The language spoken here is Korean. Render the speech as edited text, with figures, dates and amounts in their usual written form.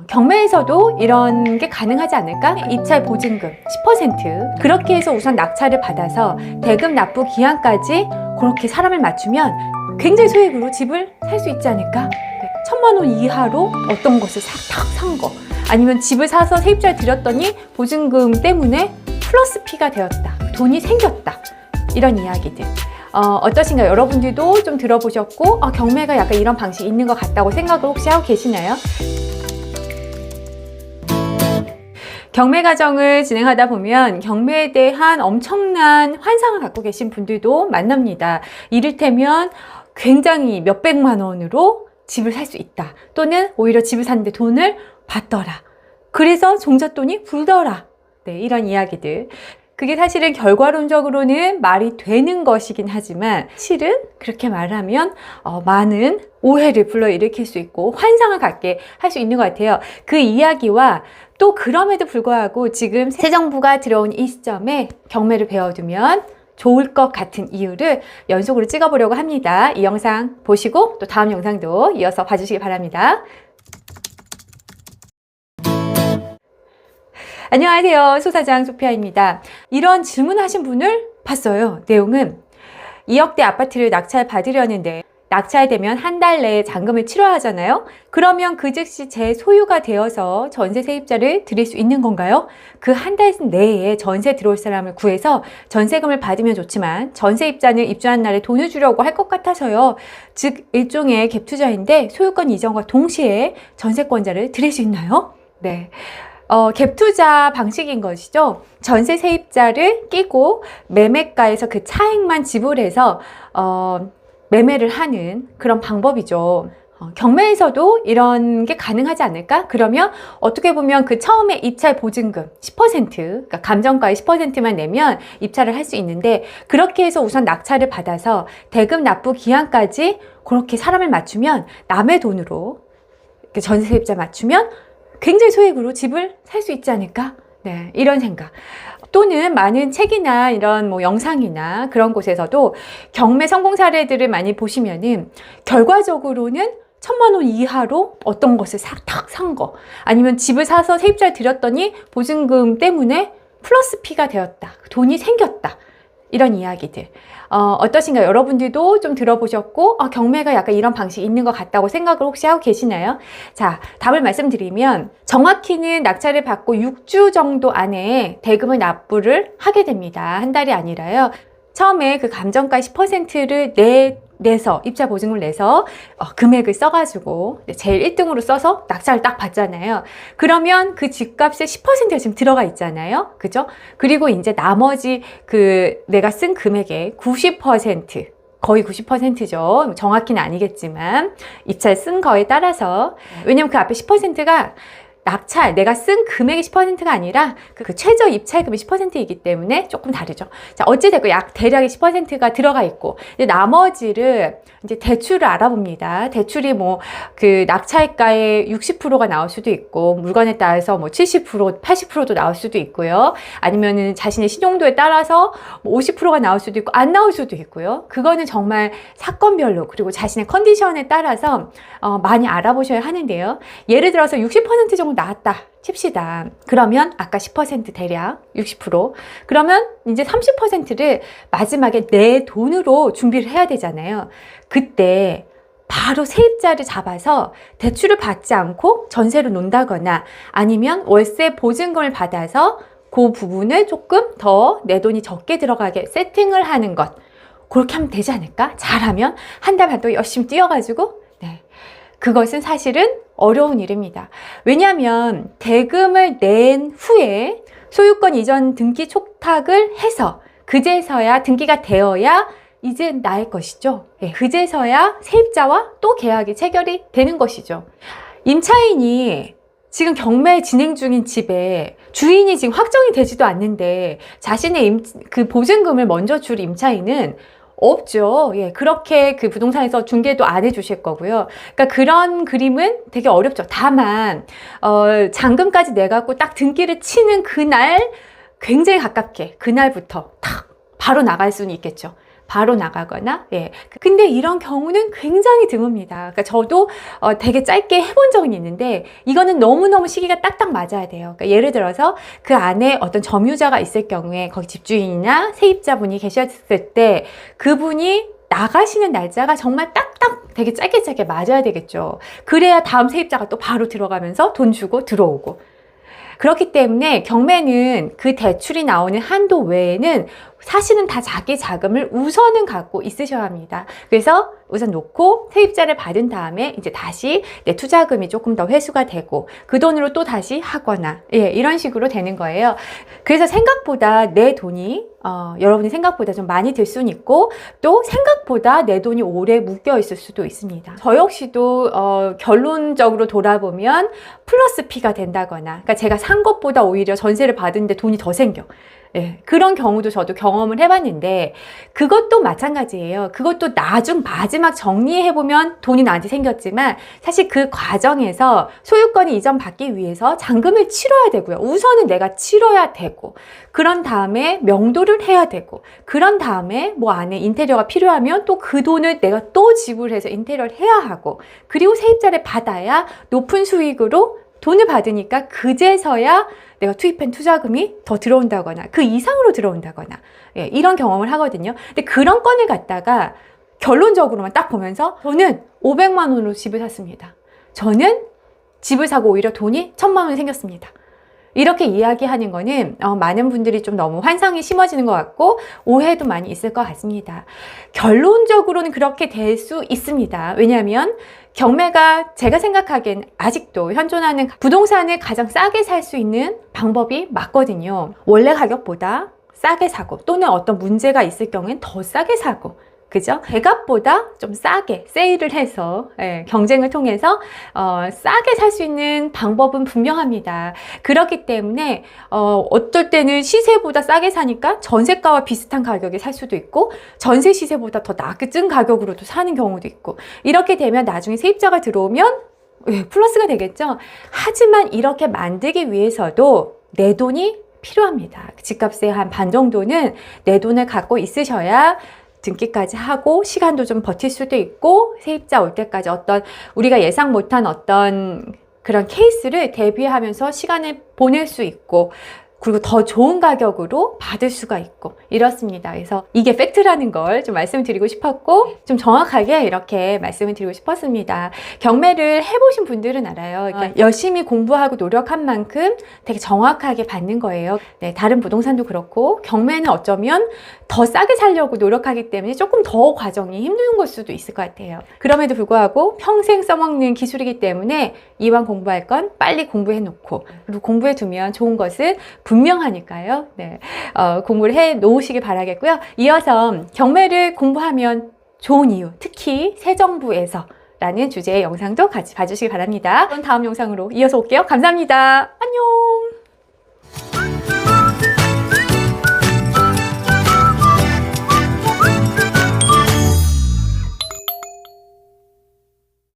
경매에서도 이런 게 가능하지 않을까? 입찰 보증금 10% 그렇게 해서 우선 낙찰을 받아서 대금 납부 기한까지 그렇게 사람을 맞추면 굉장히 소액으로 집을 살 수 있지 않을까? 1,000만 원 이하로 어떤 것을 탁 산 거, 아니면 집을 사서 세입자를 드렸더니 보증금 때문에 플러스 P가 되었다, 돈이 생겼다, 이런 이야기들 어떠신가요? 여러분들도 좀 들어보셨고 경매가 약간 이런 방식이 있는 것 같다고 생각을 혹시 하고 계시나요? 경매 과정을 진행하다 보면 경매에 대한 엄청난 환상을 갖고 계신 분들도 만납니다. 이를테면 굉장히 몇백만 원으로 집을 살 수 있다, 또는 오히려 집을 샀는데 돈을 받더라, 그래서 종잣돈이 불더라, 네, 이런 이야기들. 그게 사실은 결과론적으로는 말이 되는 것이긴 하지만 실은 그렇게 말하면 많은 오해를 불러일으킬 수 있고 환상을 갖게 할 수 있는 것 같아요. 그 이야기와 또 그럼에도 불구하고 지금 새 정부가 들어온 이 시점에 경매를 배워두면 좋을 것 같은 이유를 연속으로 찍어보려고 합니다. 이 영상 보시고 또 다음 영상도 이어서 봐주시기 바랍니다. 안녕하세요. 소사장 소피아입니다. 이런 질문하신 분을 봤어요. 내용은 2억대 아파트를 낙찰 받으려는데 낙찰되면 한 달 내에 잔금을 치러야 하잖아요. 그러면 그 즉시 제 소유가 되어서 전세 세입자를 드릴 수 있는 건가요? 그 한 달 내에 전세 들어올 사람을 구해서 전세금을 받으면 좋지만 전세입자는 입주한 날에 돈을 주려고 할 것 같아서요. 즉 일종의 갭 투자인데 소유권 이전과 동시에 전세권자를 드릴 수 있나요? 네. 갭 투자 방식인 것이죠. 전세 세입자를 끼고 매매가에서 그 차액만 지불해서 매매를 하는 그런 방법이죠. 경매에서도 이런 게 가능하지 않을까? 그러면 어떻게 보면 그 처음에 입찰 보증금 10%, 그러니까 감정가의 10%만 내면 입찰을 할 수 있는데, 그렇게 해서 우선 낙찰을 받아서 대금 납부 기한까지 그렇게 사람을 맞추면 남의 돈으로 전세 세입자 맞추면 굉장히 소액으로 집을 살 수 있지 않을까? 네, 이런 생각. 또는 많은 책이나 이런 영상이나 그런 곳에서도 경매 성공 사례들을 많이 보시면은 결과적으로는 1,000만 원 이하로 어떤 것을 탁 산 거, 아니면 집을 사서 세입자를 드렸더니 보증금 때문에 플러스 P가 되었다, 돈이 생겼다, 이런 이야기들. 어떠신가요? 여러분들도 좀 들어보셨고 경매가 약간 이런 방식이 있는 것 같다고 생각을 혹시 하고 계시나요? 자, 답을 말씀드리면 정확히는 낙찰을 받고 6주 정도 안에 대금을 납부를 하게 됩니다. 한 달이 아니라요. 처음에 그 감정가 10%를 내서 입찰 보증금을 내서 금액을 써가지고 제일 1등으로 써서 낙찰을 딱 받잖아요. 그러면 그 집값의 10%가 지금 들어가 있잖아요. 그죠? 그리고 이제 나머지 내가 쓴 금액의 90%, 거의 90%죠. 정확히는 아니겠지만 입찰 쓴 거에 따라서, 왜냐면 그 앞에 10%가 낙찰, 내가 쓴 금액이 10%가 아니라 그 최저 입찰금이 10%이기 때문에 조금 다르죠. 자, 어찌됐건 대략의 10%가 들어가 있고, 이제 나머지를 이제 대출을 알아봅니다. 대출이 그 낙찰가의 60%가 나올 수도 있고, 물건에 따라서 70%, 80%도 나올 수도 있고요. 아니면은 자신의 신용도에 따라서 50%가 나올 수도 있고, 안 나올 수도 있고요. 그거는 정말 사건별로, 그리고 자신의 컨디션에 따라서 많이 알아보셔야 하는데요. 예를 들어서 60% 정도 나왔다 칩시다. 그러면 아까 10% 대략 60%, 그러면 이제 30%를 마지막에 내 돈으로 준비를 해야 되잖아요. 그때 바로 세입자를 잡아서 대출을 받지 않고 전세로 논다거나, 아니면 월세 보증금을 받아서 그 부분을 조금 더 내 돈이 적게 들어가게 세팅을 하는 것, 그렇게 하면 되지 않을까? 잘하면 한 달 반 동안 열심히 뛰어가지고. 네, 그것은 사실은 어려운 일입니다. 왜냐하면 대금을 낸 후에 소유권 이전 등기 촉탁을 해서 그제서야 등기가 되어야 이제 나의 것이죠. 네, 그제서야 세입자와 또 계약이 체결이 되는 것이죠. 임차인이 지금 경매 진행 중인 집에 주인이 지금 확정이 되지도 않는데 자신의 그 보증금을 먼저 줄 임차인은 없죠. 예, 그렇게 그 부동산에서 중개도 안 해주실 거고요. 그러니까 그런 그림은 되게 어렵죠. 다만 잔금까지 내갖고 딱 등기를 치는 그날 굉장히 가깝게 그날부터 탁 바로 나갈 수는 있겠죠. 바로 나가거나, 예. 근데 이런 경우는 굉장히 드뭅니다. 그러니까 저도 되게 짧게 해본 적은 있는데, 이거는 너무너무 시기가 딱딱 맞아야 돼요. 그러니까 예를 들어서 그 안에 어떤 점유자가 있을 경우에 거기 집주인이나 세입자분이 계셨을 때 그분이 나가시는 날짜가 정말 딱딱 되게 짧게 맞아야 되겠죠. 그래야 다음 세입자가 또 바로 들어가면서 돈 주고 들어오고. 그렇기 때문에 경매는 그 대출이 나오는 한도 외에는 사실은 다 자기 자금을 우선은 갖고 있으셔야 합니다. 그래서 우선 놓고 세입자를 받은 다음에 이제 다시 내 투자금이 조금 더 회수가 되고 그 돈으로 또 다시 하거나, 예, 이런 식으로 되는 거예요. 그래서 생각보다 내 돈이 여러분이 생각보다 좀 많이 들 수는 있고, 또 생각보다 내 돈이 오래 묶여 있을 수도 있습니다. 저 역시도 결론적으로 돌아보면 플러스 P가 된다거나, 그러니까 제가 산 것보다 오히려 전세를 받은데 돈이 더 생겨. 예, 그런 경우도 저도 경험을 해봤는데, 그것도 마찬가지예요. 그것도 마지막 정리해보면 돈이 나한테 생겼지만, 사실 그 과정에서 소유권이 이전받기 위해서 잔금을 치러야 되고요. 우선은 내가 치러야 되고, 그런 다음에 명도를 해야 되고, 그런 다음에 뭐 안에 인테리어가 필요하면 또 그 돈을 내가 또 지불해서 인테리어를 해야 하고, 그리고 세입자를 받아야 높은 수익으로 돈을 받으니까 그제서야 내가 투입한 투자금이 더 들어온다거나 그 이상으로 들어온다거나, 예, 이런 경험을 하거든요. 근데 그런 건을 갖다가 결론적으로만 딱 보면서 저는 500만 원으로 집을 샀습니다. 저는 집을 사고 오히려 돈이 1000만 원이 생겼습니다. 이렇게 이야기하는 거는 많은 분들이 좀 너무 환상이 심어지는 것 같고 오해도 많이 있을 것 같습니다. 결론적으로는 그렇게 될 수 있습니다. 왜냐하면 경매가 제가 생각하기엔 아직도 현존하는 부동산을 가장 싸게 살 수 있는 방법이 맞거든요. 원래 가격보다 싸게 사고, 또는 어떤 문제가 있을 경우엔 더 싸게 사고, 그죠? 대값보다 좀 싸게 세일을 해서, 예, 경쟁을 통해서 싸게 살 수 있는 방법은 분명합니다. 그렇기 때문에 어떨 때는 시세보다 싸게 사니까 전세가와 비슷한 가격에 살 수도 있고, 전세 시세보다 더 낮은 가격으로도 사는 경우도 있고, 이렇게 되면 나중에 세입자가 들어오면, 예, 플러스가 되겠죠. 하지만 이렇게 만들기 위해서도 내 돈이 필요합니다. 집값의 한 반 정도는 내 돈을 갖고 있으셔야 등기까지 하고 시간도 좀 버틸 수도 있고, 세입자 올 때까지 어떤 우리가 예상 못한 어떤 그런 케이스를 대비하면서 시간을 보낼 수 있고, 그리고 더 좋은 가격으로 받을 수가 있고, 이렇습니다. 그래서 이게 팩트라는 걸 좀 말씀드리고 싶었고, 좀 정확하게 이렇게 말씀을 드리고 싶었습니다. 경매를 해보신 분들은 알아요. 그러니까 열심히 공부하고 노력한 만큼 되게 정확하게 받는 거예요. 네, 다른 부동산도 그렇고 경매는 어쩌면 더 싸게 살려고 노력하기 때문에 조금 더 과정이 힘든 걸 수도 있을 것 같아요. 그럼에도 불구하고 평생 써먹는 기술이기 때문에 이왕 공부할 건 빨리 공부해 놓고, 그리고 공부해 두면 좋은 것은 분명하니까요. 네, 공부를 해 놓으시길 바라겠고요. 이어서 경매를 공부하면 좋은 이유, 특히 새 정부에서 라는 주제의 영상도 같이 봐주시기 바랍니다. 그럼 다음 영상으로 이어서 올게요. 감사합니다. 안녕.